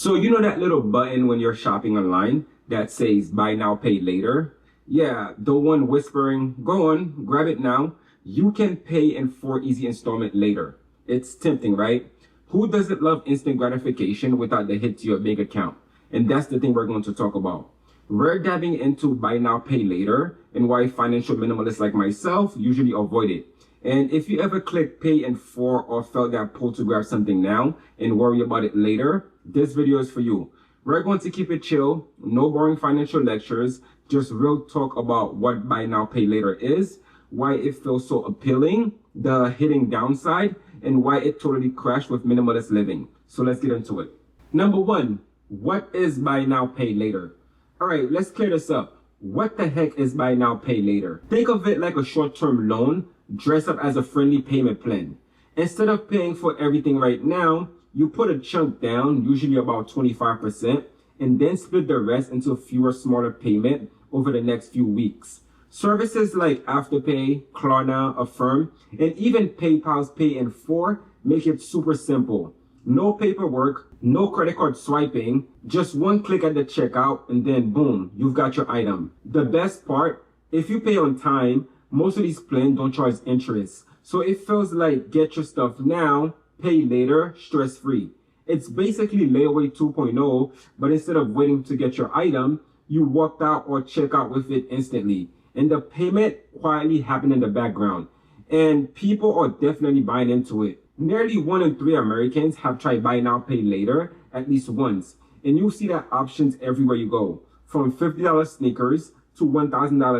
So you know that little button when you're shopping online that says buy now, pay later? Yeah, the one whispering, go on, grab it now. You can pay in 4 easy installments later. It's tempting, right? Who doesn't love instant gratification without the hit to your bank account? And that's the thing we're going to talk about. We're diving into buy now, pay later and why financial minimalists like myself usually avoid it. And if you ever click pay in 4 or felt that pull to grab something now and worry about it later, this video is for you. We're going to keep it chill, no boring financial lectures, just real talk about what buy now, pay later is, why it feels so appealing, the hidden downside, and why it totally crashed with minimalist living. So let's get into it. Number 1, what is buy now, pay later? All right, let's clear this up. What the heck is buy now, pay later? Think of it like a short-term loan dressed up as a friendly payment plan. Instead of paying for everything right now, you put a chunk down, usually about 25%, and then split the rest into fewer smaller payments over the next few weeks. Services like Afterpay, Klarna, Affirm, and even PayPal's Pay in 4 make it super simple. No paperwork, no credit card swiping, just one click at the checkout, and then boom, you've got your item. The best part, if you pay on time, most of these plans don't charge interest. So it feels like get your stuff now, pay later, stress-free. It's basically layaway 2.0, but instead of waiting to get your item, you walked out or check out with it instantly. And the payment quietly happened in the background. And people are definitely buying into it. Nearly 1 in 3 Americans have tried buy now, pay later at least once. And you'll see that options everywhere you go, from $50 sneakers to $1,000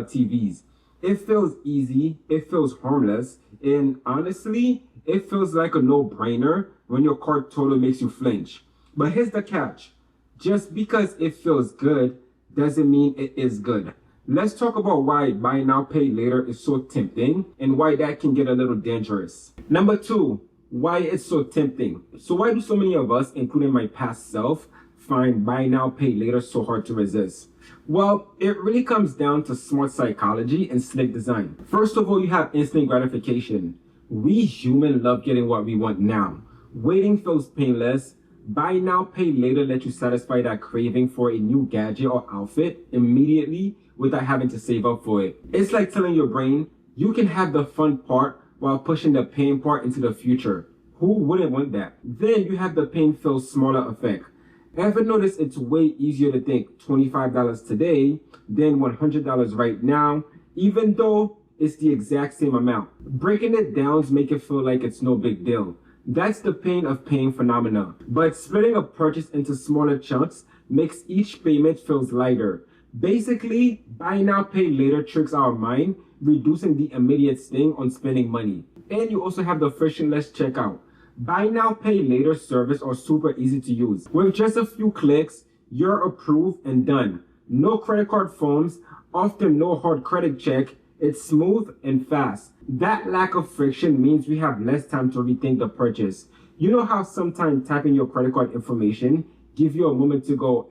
TVs. It feels easy, it feels harmless, and honestly, it feels like a no-brainer when your cart total makes you flinch. But here's the catch. Just because it feels good doesn't mean it is good. Let's talk about why buy now, pay later is so tempting and why that can get a little dangerous. Number 2, why it's so tempting. So why do so many of us, including my past self, find buy now, pay later so hard to resist? Well, it really comes down to smart psychology and slick design. First of all, you have instant gratification. We humans love getting what we want now. Waiting feels painless. Buy now, pay later lets you satisfy that craving for a new gadget or outfit immediately without having to save up for it. It's like telling your brain, you can have the fun part while pushing the pain part into the future. Who wouldn't want that? Then you have the pain feels smaller effect. Ever notice it's way easier to think $25 today than $100 right now, even though it's the exact same amount? Breaking it down make it feel like it's no big deal. That's the pain of paying phenomena. But splitting a purchase into smaller chunks makes each payment feels lighter. Basically, buy now, pay later tricks our mind, reducing the immediate sting on spending money. And you also have the frictionless checkout. Buy now, pay later service are super easy to use. With just a few clicks, you're approved and done. No credit card forms, often no hard credit check. It's smooth and fast. That lack of friction means we have less time to rethink the purchase. You know how sometimes typing your credit card information give you a moment to go,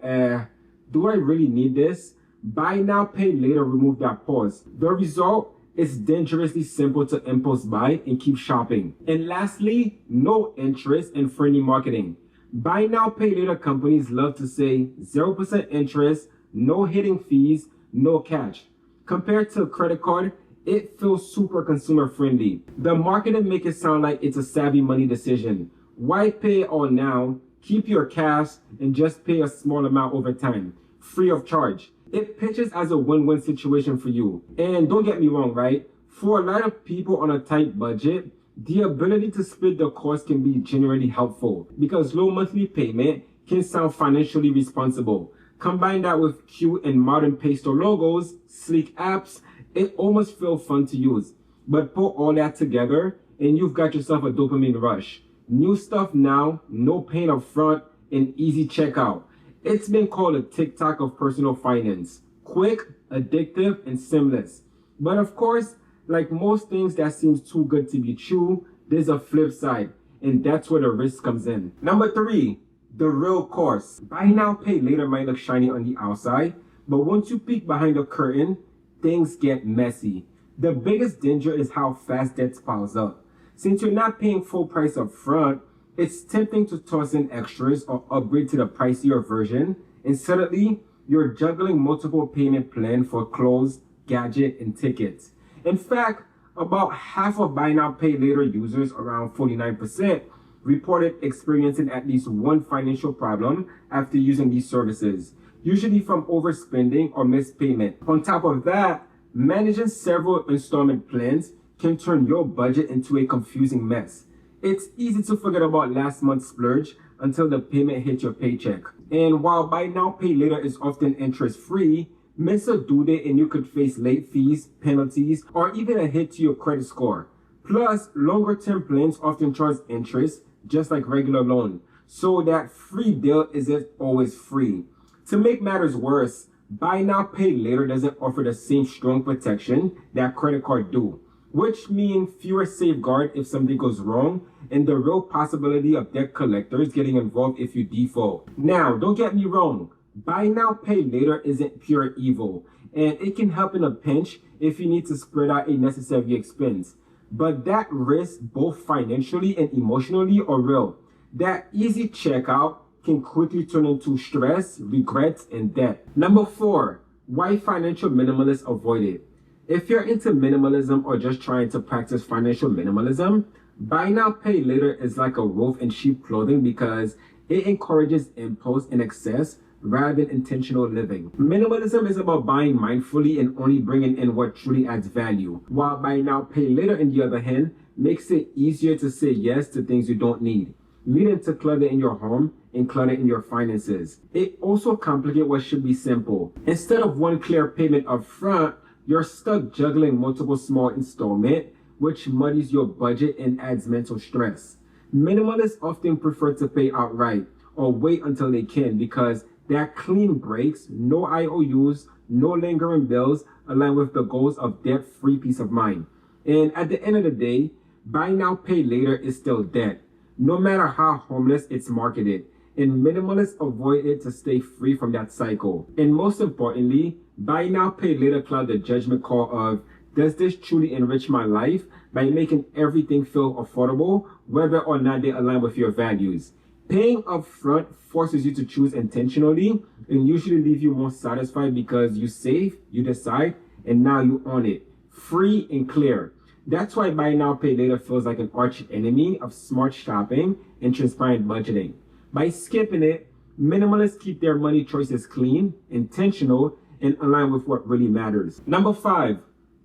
do I really need this? Buy now, pay later remove that pause. The result is dangerously simple to impulse buy and keep shopping. And lastly, no interest and friendly marketing. Buy now, pay later companies love to say 0% interest, no hidden fees, no catch. Compared to a credit card, it feels super consumer friendly. The marketing make it sound like it's a savvy money decision. Why pay all now, keep your cash, and just pay a small amount over time, free of charge? It pitches as a win-win situation for you. And don't get me wrong, right? For a lot of people on a tight budget, the ability to split the cost can be generally helpful because low monthly payment can sound financially responsible. Combine that with cute and modern pastel logos, sleek apps, it almost feels fun to use. But put all that together and you've got yourself a dopamine rush. New stuff now, no pain up front, and easy checkout. It's been called a TikTok of personal finance. Quick, addictive, and seamless. But of course, like most things that seems too good to be true, there's a flip side, and that's where the risk comes in. Number 3, the real cost. Buy now, pay later might look shiny on the outside, but once you peek behind the curtain, things get messy. The biggest danger is how fast debt piles up. Since you're not paying full price up front, It's tempting to toss in extras or upgrade to the pricier version, and suddenly you're juggling multiple payment plans for clothes, gadget, and tickets. In fact, about half of buy now pay later users, around 49%, reported experiencing at least one financial problem after using these services, usually from overspending or missed payment. On top of that, managing several installment plans can turn your budget into a confusing mess. It's easy to forget about last month's splurge until the payment hits your paycheck. And while buy now pay later is often interest free, miss a due date and you could face late fees, penalties, or even a hit to your credit score. Plus, longer term plans often charge interest, just like regular loan. So that free deal isn't always free. To make matters worse, buy now pay later doesn't offer the same strong protection that credit card do, which means fewer safeguards if something goes wrong and the real possibility of debt collectors getting involved if you default. Now, don't get me wrong, buy now pay later isn't pure evil, and it can help in a pinch if you need to spread out a necessary expense. But that risk, both financially and emotionally, are real. That easy checkout can quickly turn into stress, regrets, and debt. Number 4, why financial minimalists avoid it. If you're into minimalism or just trying to practice financial minimalism, buy now pay later is like a wolf in sheep clothing because it encourages impulse and excess rather than intentional living. Minimalism is about buying mindfully and only bringing in what truly adds value, while buy now pay later, on the other hand, makes it easier to say yes to things you don't need, leading to clutter in your home and clutter in your finances. It also complicates what should be simple. Instead of one clear payment up front, you're stuck juggling multiple small installments, which muddies your budget and adds mental stress. Minimalists often prefer to pay outright or wait until they can because that clean breaks, no IOUs, no lingering bills, align with the goals of debt-free peace of mind. And at the end of the day, buy now pay later is still debt, no matter how harmless it's marketed. And minimalists avoid it to stay free from that cycle. And most importantly, buy now pay later cloud the judgment call of, does this truly enrich my life by making everything feel affordable, whether or not they align with your values? Paying upfront forces you to choose intentionally and usually leave you more satisfied because you save, you decide, and now you own it. Free and clear. That's why buy now pay later feels like an arch enemy of smart shopping and transparent budgeting. By skipping it, minimalists keep their money choices clean, intentional, and aligned with what really matters. Number 5,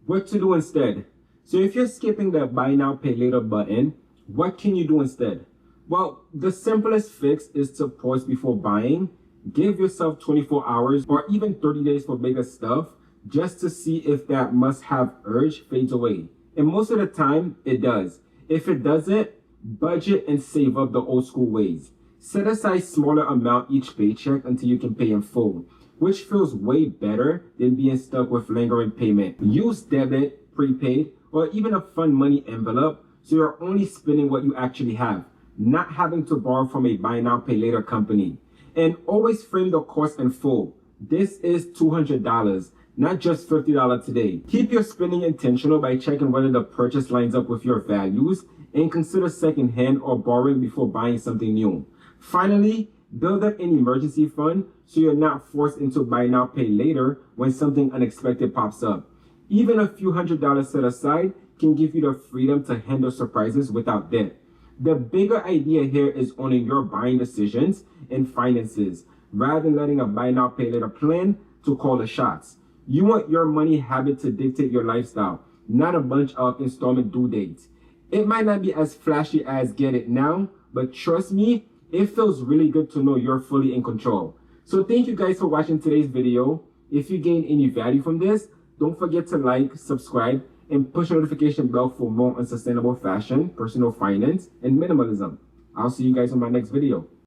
what to do instead. So if you're skipping the buy now pay later button, what can you do instead? Well, the simplest fix is to pause before buying. Give yourself 24 hours or even 30 days for bigger stuff just to see if that must-have urge fades away. And most of the time, it does. If it doesn't, budget and save up the old school ways. Set aside smaller amount each paycheck until you can pay in full, which feels way better than being stuck with lingering payment. Use debit, prepaid, or even a fun money envelope so you're only spending what you actually have, not having to borrow from a buy now pay later company. And always frame the cost in full. This is $200, not just $50 today. Keep your spending intentional by checking whether the purchase lines up with your values and consider secondhand or borrowing before buying something new. Finally, build up an emergency fund so you're not forced into buy now pay later when something unexpected pops up. Even a few $100s set aside can give you the freedom to handle surprises without debt. The bigger idea here is owning your buying decisions and finances rather than letting a buy now pay later plan to call the shots. You want your money habit to dictate your lifestyle, not a bunch of installment due dates. It might not be as flashy as get it now, but trust me, it feels really good to know you're fully in control. So thank you guys for watching today's video. If you gained any value from this, don't forget to like, subscribe, and push the notification bell for more on sustainable fashion, personal finance, and minimalism. I'll see you guys on my next video.